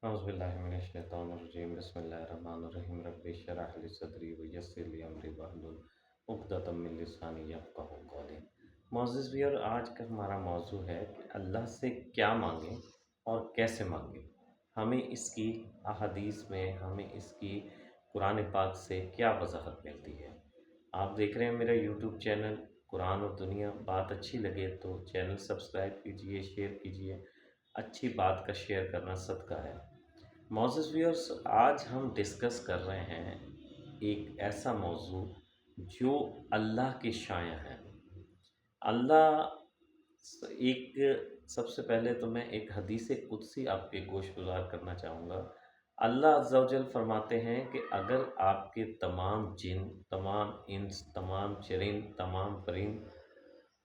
أعوذ بالله من الشیطان الرجیم بسم اللہ الرحمن الرحیم رب اشرح لی صدری ویسر لی امری واحلل عقدۃ من لسانی یفقہوا قولی۔ معزز ویور، آج کا ہمارا موضوع ہے کہ اللہ سے کیا مانگیں اور کیسے مانگیں۔ ہمیں اس کی احادیث میں، ہمیں اس کی قرآن پاک سے کیا وضاحت ملتی ہے۔ آپ دیکھ رہے ہیں میرا یوٹیوب چینل قرآن اور دنیا۔ بات اچھی لگے تو چینل سبسکرائب کیجئے، شیئر کیجئے۔ اچھی بات کا شیئر کرنا صدقہ ہے۔ معزز ویورز، آج ہم ڈسکس کر رہے ہیں ایک ایسا موضوع جو اللہ کے شایع ہے۔ اللہ ایک سب سے پہلے تو میں ایک حدیث قدسی آپ کے گوش گزار کرنا چاہوں گا۔ اللہ عز و جل فرماتے ہیں کہ اگر آپ کے تمام جن، تمام انس، تمام چرند، تمام پرند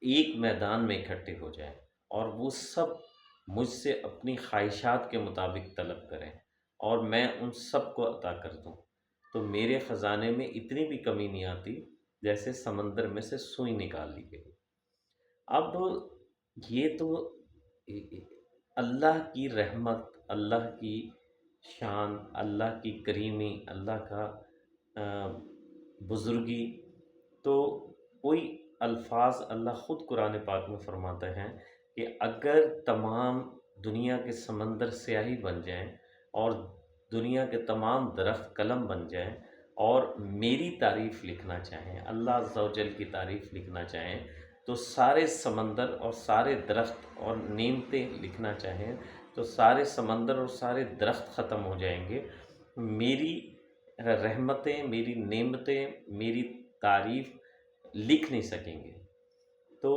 ایک میدان میں اکٹھے ہو جائیں اور وہ سب مجھ سے اپنی خواہشات کے مطابق طلب کریں اور میں ان سب کو عطا کر دوں، تو میرے خزانے میں اتنی بھی کمی نہیں آتی جیسے سمندر میں سے سوئی نکال لی گئی۔ اب یہ تو اللہ کی رحمت، اللہ کی شان، اللہ کی کریمی، اللہ کا بزرگی، تو کوئی الفاظ اللہ خود قرآن پاک میں فرماتے ہیں کہ اگر تمام دنیا کے سمندر سیاہی بن جائیں اور دنیا کے تمام درخت قلم بن جائیں اور میری تعریف لکھنا چاہیں، اللہ عز و جل کی تعریف لکھنا چاہیں، تو سارے سمندر اور سارے درخت اور نعمتیں لکھنا چاہیں تو سارے سمندر اور سارے درخت ختم ہو جائیں گے۔ میری رحمتیں، میری نعمتیں، میری تعریف لکھ نہیں سکیں گے۔ تو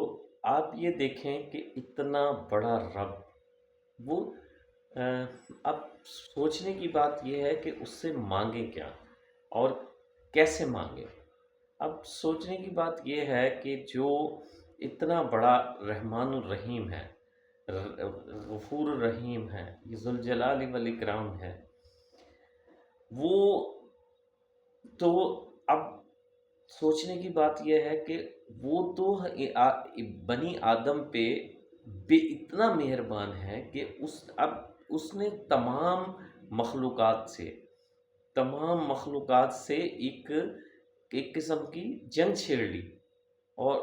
آپ یہ دیکھیں کہ اتنا بڑا رب، وہ اب سوچنے کی بات یہ ہے کہ اس سے مانگیں کیا اور کیسے مانگیں۔ اب سوچنے کی بات یہ ہے کہ جو اتنا بڑا رحمان الرحیم ہے، غفور الرحیم ہے، یہ ذوالجلال والاکرام ہے، وہ تو اب سوچنے کی بات یہ ہے کہ وہ تو بنی آدم پہ بے اتنا مہربان ہے کہ اس نے تمام مخلوقات سے ایک قسم کی جنگ چھیڑ لی، اور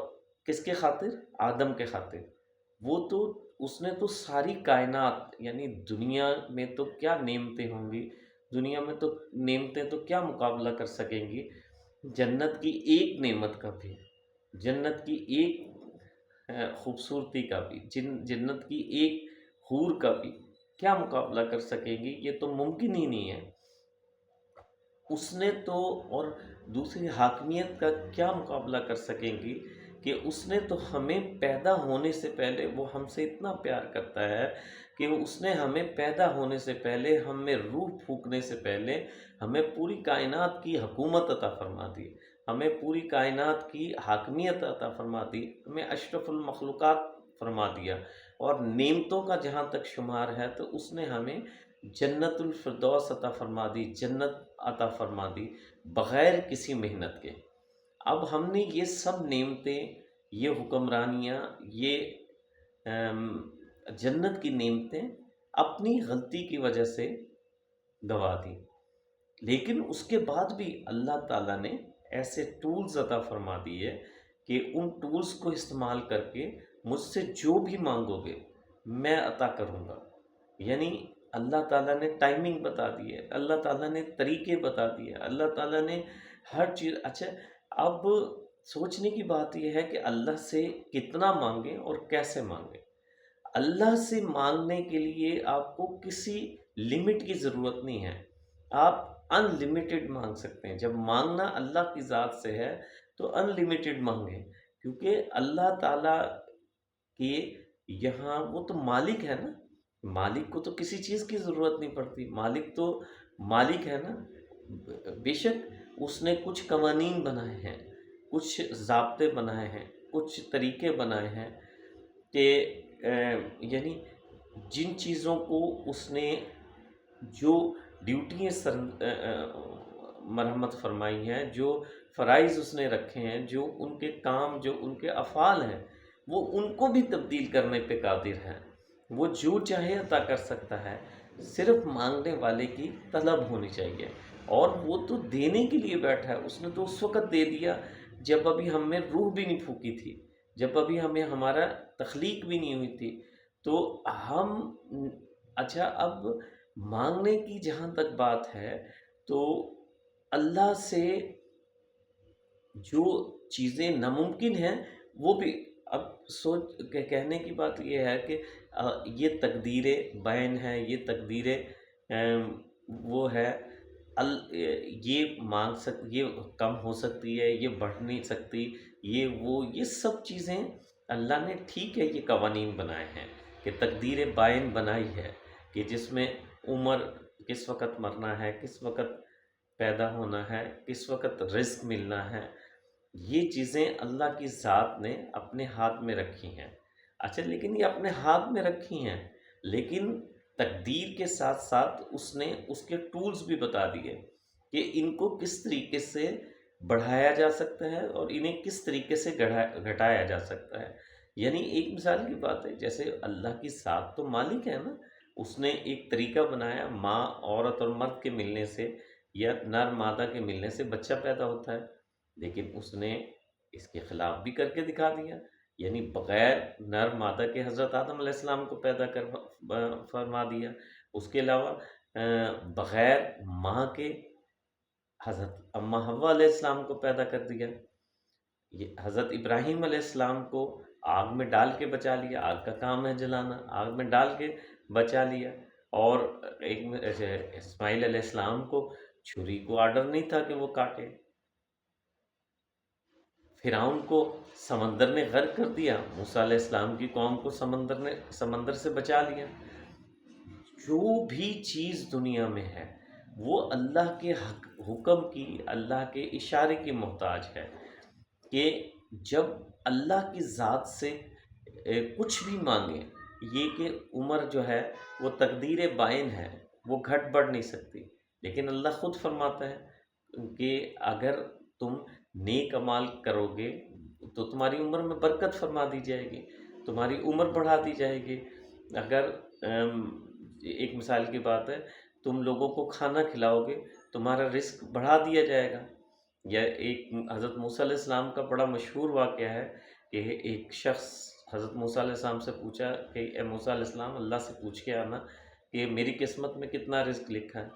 کس کے خاطر؟ آدم کے خاطر۔ وہ تو اس نے تو ساری کائنات، یعنی دنیا میں تو کیا نعمتیں ہوں گی، دنیا میں تو نعمتیں تو کیا مقابلہ کر سکیں گی جنت کی ایک نعمت کا بھی، جنت کی ایک خوبصورتی کا بھی، جنت کی ایک حور کا بھی کیا مقابلہ کر سکیں گی؟ یہ تو ممکن ہی نہیں ہے۔ اس نے تو، اور دوسری حاکمیت کا کیا مقابلہ کر سکیں گی کہ اس نے تو ہمیں پیدا ہونے سے پہلے، وہ ہم سے اتنا پیار کرتا ہے کہ اس نے ہمیں پیدا ہونے سے پہلے، ہمیں روح پھونکنے سے پہلے ہمیں پوری کائنات کی حکومت عطا فرما دی، ہمیں پوری کائنات کی حاکمیت عطا فرما دی، ہمیں اشرف المخلوقات فرما دیا، اور نعمتوں کا جہاں تک شمار ہے تو اس نے ہمیں جنت الفردوس عطا فرما دی، جنت عطا فرما دی بغیر کسی محنت کے۔ اب ہم نے یہ سب نعمتیں، یہ حکمرانیاں، یہ جنت کی نعمتیں اپنی غلطی کی وجہ سے گوا دی، لیکن اس کے بعد بھی اللہ تعالیٰ نے ایسے ٹولز عطا فرما دیے کہ ان ٹولز کو استعمال کر کے مجھ سے جو بھی مانگو گے میں عطا کروں گا۔ یعنی اللہ تعالیٰ نے ٹائمنگ بتا دی ہے، اللہ تعالیٰ نے طریقے بتا دیے، اللہ تعالیٰ نے ہر چیز۔ اچھا، اب سوچنے کی بات یہ ہے کہ اللہ سے کتنا مانگیں اور کیسے مانگیں۔ اللہ سے مانگنے کے لیے آپ کو کسی لمٹ کی ضرورت نہیں ہے، آپ ان لمیٹڈ مانگ سکتے ہیں۔ جب مانگنا اللہ کی ذات سے ہے تو ان لمیٹڈ مانگیں، کیونکہ اللہ تعالیٰ کے یہاں وہ تو مالک ہے نا، مالک کو تو کسی چیز کی ضرورت نہیں پڑتی، مالک تو مالک ہے نا۔ بے شک اس نے کچھ قوانین بنائے ہیں، کچھ ضابطے بنائے ہیں، کچھ طریقے بنائے ہیں کہ یعنی جن چیزوں کو اس نے، جو ڈیوٹیاں مرحمت فرمائی ہیں، جو فرائض اس نے رکھے ہیں، جو ان کے کام، جو ان کے افعال ہیں، وہ ان کو بھی تبدیل کرنے پہ قادر ہے۔ وہ جو چاہے عطا کر سکتا ہے۔ صرف مانگنے والے کی طلب ہونی چاہیے، اور وہ تو دینے کے لیے بیٹھا ہے، اس نے تو اس وقت دے دیا جب ابھی ہم میں روح بھی نہیں پھونکی تھی، جب ابھی ہمیں ہمارا تخلیق بھی نہیں ہوئی تھی، تو ہم اچھا اب مانگنے کی جہاں تک بات ہے، تو اللہ سے جو چیزیں ناممکن ہیں وہ بھی، اب کہنے کی بات یہ ہے کہ یہ تقدیر بین ہے، یہ تقدیر وہ ہے، یہ یہ کم ہو سکتی ہے، یہ بڑھ نہیں سکتی، یہ سب چیزیں اللہ نے ٹھیک ہے یہ قوانین بنائے ہیں کہ تقدیر بائن بنائی ہے کہ جس میں عمر، کس وقت مرنا ہے، کس وقت پیدا ہونا ہے، کس وقت رزق ملنا ہے، یہ چیزیں اللہ کی ذات نے اپنے ہاتھ میں رکھی ہیں۔ اچھا لیکن یہ اپنے ہاتھ میں رکھی ہیں، لیکن تقدیر کے ساتھ ساتھ اس نے اس کے ٹولز بھی بتا دیے کہ ان کو کس طریقے سے بڑھایا جا سکتا ہے اور انہیں کس طریقے سے گھٹایا جا سکتا ہے۔ یعنی ایک مثال کی بات ہے، جیسے اللہ کی ذات تو مالک ہے نا، اس نے ایک طریقہ بنایا، ماں عورت اور مرد کے ملنے سے یا نر مادہ کے ملنے سے بچہ پیدا ہوتا ہے، لیکن اس نے اس کے خلاف بھی کر کے دکھا دیا، یعنی بغیر نر مادہ کے حضرت آدم علیہ السلام کو پیدا کر فرما دیا، اس کے علاوہ بغیر ماں کے حضرت اما حوا علیہ السلام کو پیدا کر دیا، یہ حضرت ابراہیم علیہ السلام کو آگ میں ڈال کے بچا لیا، آگ کا کام ہے جلانا، آگ میں ڈال کے بچا لیا، اور ایک اسماعیل علیہ السلام کو چھری کو آرڈر نہیں تھا کہ وہ کاٹے، فرعون کو سمندر نے غرق کر دیا، موسیٰ علیہ السلام کی قوم کو سمندر سے بچا لیا۔ جو بھی چیز دنیا میں ہے وہ اللہ کے حکم کی، اللہ کے اشارے کی محتاج ہے، کہ جب اللہ کی ذات سے کچھ بھی مانگیں، یہ کہ عمر جو ہے وہ تقدیر بائن ہے، وہ گھٹ بڑھ نہیں سکتی، لیکن اللہ خود فرماتا ہے کہ اگر تم نیک اعمال کرو گے تو تمہاری عمر میں برکت فرما دی جائے گی، تمہاری عمر بڑھا دی جائے گی۔ اگر ایک مثال کی بات ہے، تم لوگوں کو کھانا کھلاؤ گے تمہارا رزق بڑھا دیا جائے گا۔ یا ایک حضرت موسیٰ علیہ السلام کا بڑا مشہور واقعہ ہے کہ ایک شخص حضرت موسیٰ علیہ السلام سے پوچھا کہ اے موسیٰ علیہ السلام، اللہ سے پوچھ کے آنا کہ میری قسمت میں کتنا رزق لکھا ہے۔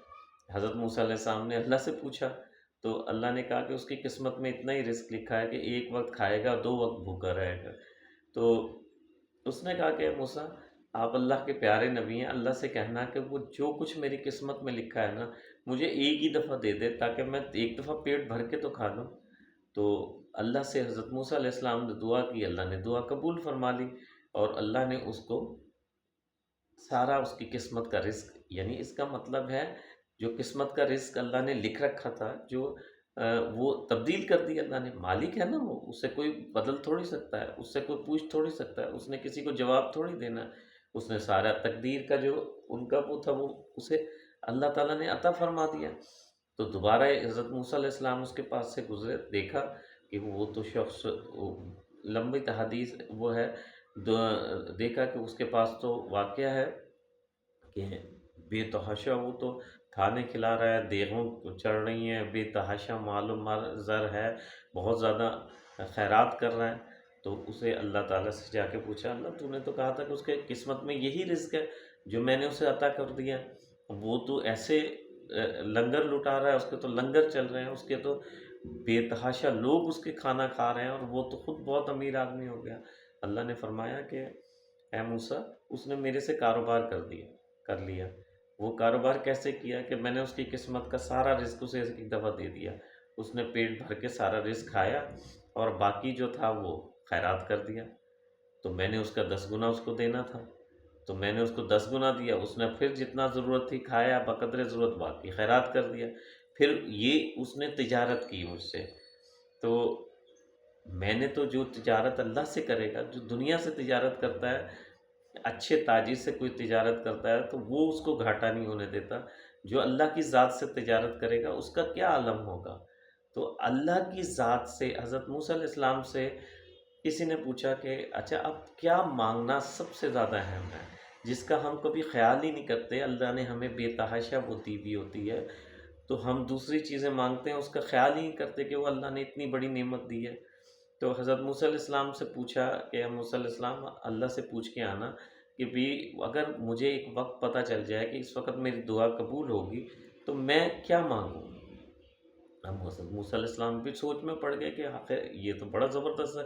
حضرت موسیٰ علیہ السلام نے اللہ سے پوچھا تو اللہ نے کہا کہ اس کی قسمت میں اتنا ہی رزق لکھا ہے کہ ایک وقت کھائے گا، 2 وقت بھوکا رہے گا۔ تو اس نے کہا کہ موسیٰ، آپ اللہ کے پیارے نبی ہیں، اللہ سے کہنا کہ وہ جو کچھ میری قسمت میں لکھا ہے نا، مجھے ایک ہی دفعہ دے دے تاکہ میں ایک دفعہ پیٹ بھر کے تو کھا لوں۔ تو اللہ سے حضرت موسیٰ علیہ السلام نے دعا کی، اللہ نے دعا قبول فرما لی، اور اللہ نے اس کو سارا اس کی قسمت کا رزق، یعنی اس کا مطلب ہے جو قسمت کا رزق اللہ نے لکھ رکھا تھا، جو وہ تبدیل کر دی اللہ نے، مالک ہے نا وہ، اس سے کوئی بدل تھوڑی سکتا ہے، اس سے کوئی پوچھ تھوڑی سکتا ہے، اس نے کسی کو جواب تھوڑی دینا ہے، اس نے سارا تقدیر کا جو ان کا وہ تھا وہ اسے اللہ تعالیٰ نے عطا فرما دیا۔ تو دوبارہ حضرت موسیٰ علیہ السلام اس کے پاس سے گزرے، دیکھا کہ وہ تو شخص لمبی حدیث وہ ہے، دیکھا کہ اس کے پاس تو واقعہ ہے کہ بے تحاشا وہ تو کھانے کھلا رہا ہے، دیگوں چڑھ رہی ہیں، بے تحاشا مال و زر ہے، بہت زیادہ خیرات کر رہا ہے۔ تو اسے اللہ تعالیٰ سے جا کے پوچھا، اللہ تو نے تو کہا تھا کہ اس کے قسمت میں یہی رزق ہے جو میں نے اسے عطا کر دیا، وہ تو ایسے لنگر لٹا رہا ہے، اس کے تو لنگر چل رہے ہیں، اس کے تو بے تحاشا لوگ اس کے کھانا کھا رہے ہیں، اور وہ تو خود بہت امیر آدمی ہو گیا۔ اللہ نے فرمایا کہ اے موسیٰ، اس نے میرے سے کاروبار کر لیا۔ وہ کاروبار کیسے کیا کہ میں نے اس کی قسمت کا سارا رزق اسے ایک دفعہ دے دیا، اس نے پیٹ بھر کے سارا رزق کھایا، اور باقی جو تھا وہ خیرات کر دیا، تو میں نے اس کا 10 گنا اس کو دینا تھا، تو میں نے اس کو 10 گنا دیا، اس نے پھر جتنا ضرورت تھی کھایا، بقدر ضرورت باقی خیرات کر دیا۔ پھر یہ اس نے تجارت کی مجھ سے، تو میں نے تو جو تجارت اللہ سے کرے گا، جو دنیا سے تجارت کرتا ہے، اچھے تاجر سے کوئی تجارت کرتا ہے تو وہ اس کو گھاٹا نہیں ہونے دیتا، جو اللہ کی ذات سے تجارت کرے گا اس کا کیا عالم ہوگا۔ تو اللہ کی ذات سے حضرت موسیٰ علیہ السلام سے کسی نے پوچھا کہ اچھا اب کیا مانگنا سب سے زیادہ اہم ہے، جس کا ہم کبھی خیال ہی نہیں کرتے. اللہ نے ہمیں بے تحاشا وہ دی ہوئی ہوتی ہے، تو ہم دوسری چیزیں مانگتے ہیں، اس کا خیال ہی نہیں کرتے کہ وہ اللہ نے اتنی بڑی نعمت دی ہے. تو حضرت موسیٰ علیہ السلام سے پوچھا کہ اے موسیٰ علیہ السلام، اللہ سے پوچھ کے آنا کہ بھی اگر مجھے ایک وقت پتہ چل جائے کہ اس وقت میری دعا قبول ہوگی تو میں کیا مانگوں. اب حضرت موسیٰ علیہ السلام بھی سوچ میں پڑ گئے کہ آخر یہ تو بڑا زبردست ہے.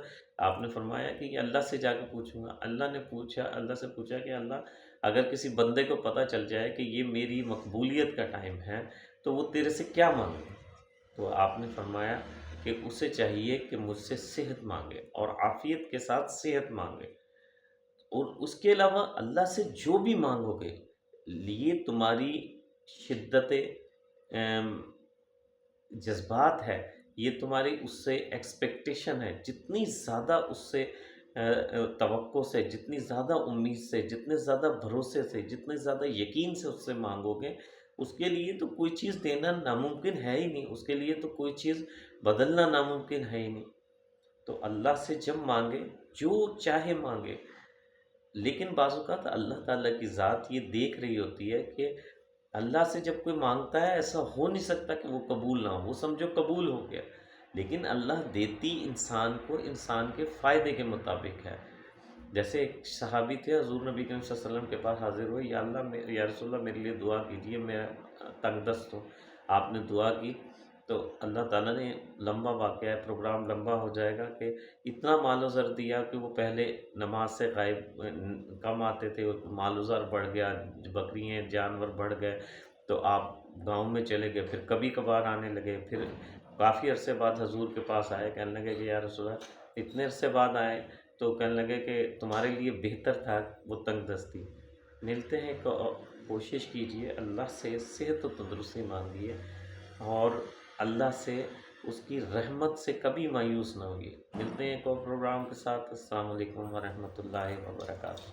آپ نے فرمایا کہ یہ اللہ سے جا کے پوچھوں گا. اللہ سے پوچھا کہ اللہ، اگر کسی بندے کو پتہ چل جائے کہ یہ میری مقبولیت کا ٹائم ہے تو وہ تیرے سے کیا مانگے. تو آپ نے فرمایا کہ اسے چاہیے کہ مجھ سے صحت مانگے اور عافیت کے ساتھ صحت مانگے، اور اس کے علاوہ اللہ سے جو بھی مانگو گے یہ تمہاری شدت جذبات ہے، یہ تمہاری اس سے ایکسپیکٹیشن ہے، جتنی زیادہ اس سے توقع سے، جتنی زیادہ امید سے، جتنے زیادہ بھروسے سے، جتنے زیادہ یقین سے اس سے مانگو گے، اس کے لیے تو کوئی چیز دینا ناممکن ہے ہی نہیں، اس کے لیے تو کوئی چیز بدلنا ناممکن ہے ہی نہیں. تو اللہ سے جب مانگے، جو چاہے مانگے. لیکن بعض اوقات اللہ تعالیٰ کی ذات یہ دیکھ رہی ہوتی ہے کہ اللہ سے جب کوئی مانگتا ہے ایسا ہو نہیں سکتا کہ وہ قبول نہ ہو، وہ سمجھو قبول ہو گیا. لیکن اللہ دیتی انسان کو انسان کے فائدے کے مطابق ہے. جیسے ایک صحابی تھے، حضور نبی کریم صلی اللہ علیہ وسلم کے پاس حاضر ہوئے، یا اللہ یا رسول اللہ میرے لیے دعا کیجیے، میں تنگ دست ہوں. آپ نے دعا کی تو اللہ تعالیٰ نے، لمبا واقعہ ہے، پروگرام لمبا ہو جائے گا، کہ اتنا مال و زر دیا کہ وہ پہلے نماز سے غائب کم آتے تھے، مال و زر بڑھ گیا، بکریاں جانور بڑھ گئے، تو آپ گاؤں میں چلے گئے، پھر کبھی کبھار آنے لگے، پھر کافی عرصے بعد حضور کے پاس آئے، کہنے لگے کہ یا رسول اللہ، اتنے عرصے بعد آئے تو کہنے لگے کہ تمہارے لیے بہتر تھا وہ تنگ دستی. ملتے ہیں، کوشش کیجئے اللہ سے صحت و تندرستی مانگیے، اور اللہ سے اس کی رحمت سے کبھی مایوس نہ ہوئیے. ملتے ہیں ایک اور پروگرام کے ساتھ. السلام علیکم ورحمۃ اللہ وبرکاتہ.